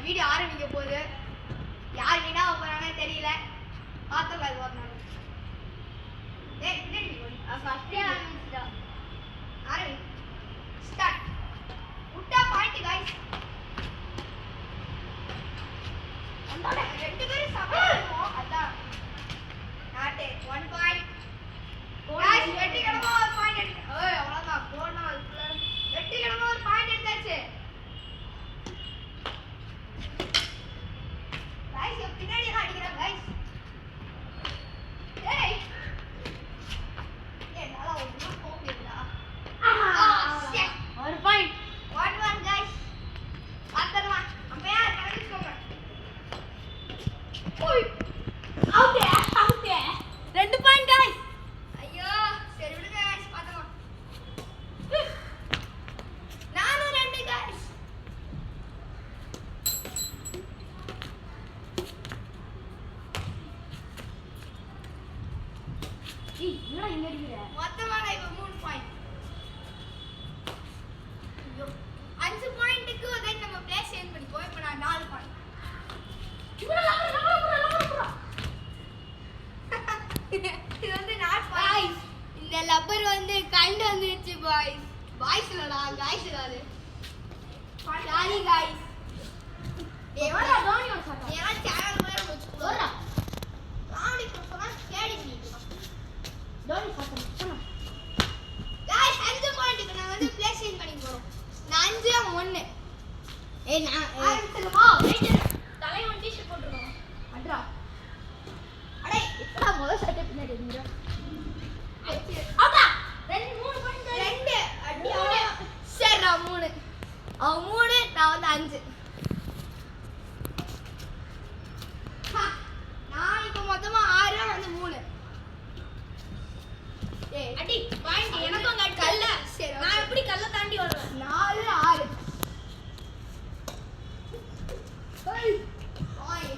Video ஆரம்பிக்க போகுது. யார் வினா போறாங்கன்னு தெரியல. பார்த்தலாம் இது ஒரு நாள். ஸ்டார்ட். விட்டா பாயிண்ட் गाइस. அந்தாட ரெண்டு பேரும் சமாளிப்போம். அதான். Not 1 point. गाइस வெற்றிகரமா ஒரு பாயிண்ட் எடுத்து. ஏய் அவ்வளவுதான். போனா அதுக்குள்ள வெற்றிகரமா ஒரு பாயிண்ட் எடுத்தாச்சு. गाइस பின்னாடி அடிக்கிறாங்க गाइस. ஏய் நல்லா ஒண்ணு போகுதுடா. ஒரு பாயிண்ட். 1 गाइस. பார்த்தறமா. அம்பையார் கரெக்ட்ஸ்கோங்க. ஓய். அவுட். 2 point guys. ஐயோ சரி விடுங்க गाइस பார்த்தறமா. நானும் 2 गाइस. ஏய் என்னடா இங்க அடிக்குற? மொத்தமா இப்ப 3 பாயிண்ட். ஐயோ 5 பாயிண்ட்க்கு வந்து நம்ம பிளேஸ் சேஞ்ச் பண்ணிப்போம். இப்போ நான் 4 பாயிண்ட். இவன லப்பர். இது வந்து நாட் பாயிண்ட். இந்த லப்பர் வந்து கண்டு வந்துருச்சு பாய்ஸ். பாய்ஸ் இல்லடா गाइस அது. Sorry guys. ஏவடா டோனி வச்சாடா. ஏவா சேனல் வேற வச்சுக்கோடா. ராணி சொன்னா கேடி நீ. டோனி சாப்பிடு. गाइस 5 பாயிண்ட்க்கு நான் வந்து பிளேஸ் சேஞ்ச் பண்ணி போறோம். நான் 5 1. ஏய் நான் ஆரம்பிச்சலமா. வெயிட். தலை ஒன் டி-ஷர்ட் போட்டுறோம். அட்ரா. அடே இப்படா முதல் சட்டை பின்னாடி இருந்துடா. அடா 3 பாயிண்ட் 2 அடி அவனே. சரிடா 3. அவன் 3 நான் வந்து 5. நான் இப்போ மொத்தமா 6 வந்து 3. ஏய் அடி பாயிண்ட் எனக்கும் அங்க கல்ல. சரி நான் எப்படி கல்ல தாண்டி வருவேன்? 4 6. ஏய் பாய்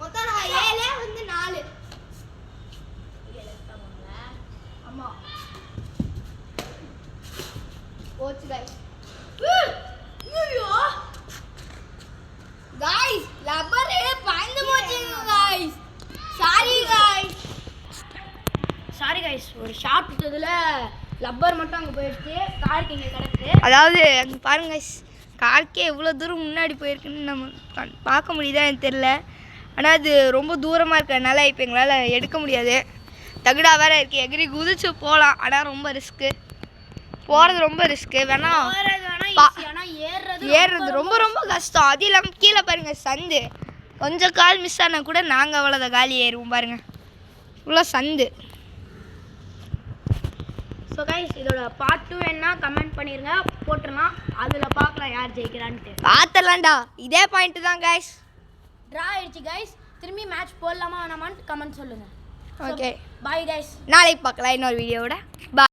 மொத்தம் 7 வந்து 4. ஆமா போச்சு गाइस. ஐயோ गाइस லப்பரே பாய்ந்து போச்சுங்க गाइस. சாரி गाइस ஒரு ஷாட் விட்டதுல லப்பர் மட்டும் அங்க போயிடுச்சு. கார்க்கு இங்க கிடக்கு. அதாவது அங்க பாருங்க गाइस கார்க்கே எவ்வளவு தூரம் முன்னாடி போயிருக்குன்னு நம்ம பார்க்க முடியுதா எனக்கு தெரியல. ஆனா அது ரொம்ப தூரமா இருக்கறனால இப்போ எங்களால எடுக்க முடியாது. தகுடா வேற இருக்கு. எகிரி குதிச்சு போலாம். ஆனா ரொம்ப ரிஸ்க். போறது ரொம்ப ரிஸ்க். வேணா ஆனா ஏறுறது ரொம்ப ரொம்ப கஷ்டம். அது இல்லாம கீழே பாருங்க சந்து. கொஞ்சம் கால் மிஸ் ஆனா கூட நாங்க அவ்வளோதான் காலி ஏறுவோம் பாருங்க. இவ்வளோ சந்து. ஸோ கைஸ் இதோட பார்ட் 2 என்ன கமெண்ட் பண்ணிருங்க போட்டுடலாம். அதில் பார்க்கலாம் யார் ஜெயிக்கிறான்ட்டு. பார்த்தலாம்டா. இதே பாயிண்ட் தான் गाइस. ட்ரா ஆயிடுச்சு கைஸ். திரும்பி மேட்ச் போடலாமா வேணாமான்னு கமெண்ட் சொல்லுங்கள். Okay bye guys. நாளைக்கு பார்க்கலாம் இன்னொரு வீடியோவோட.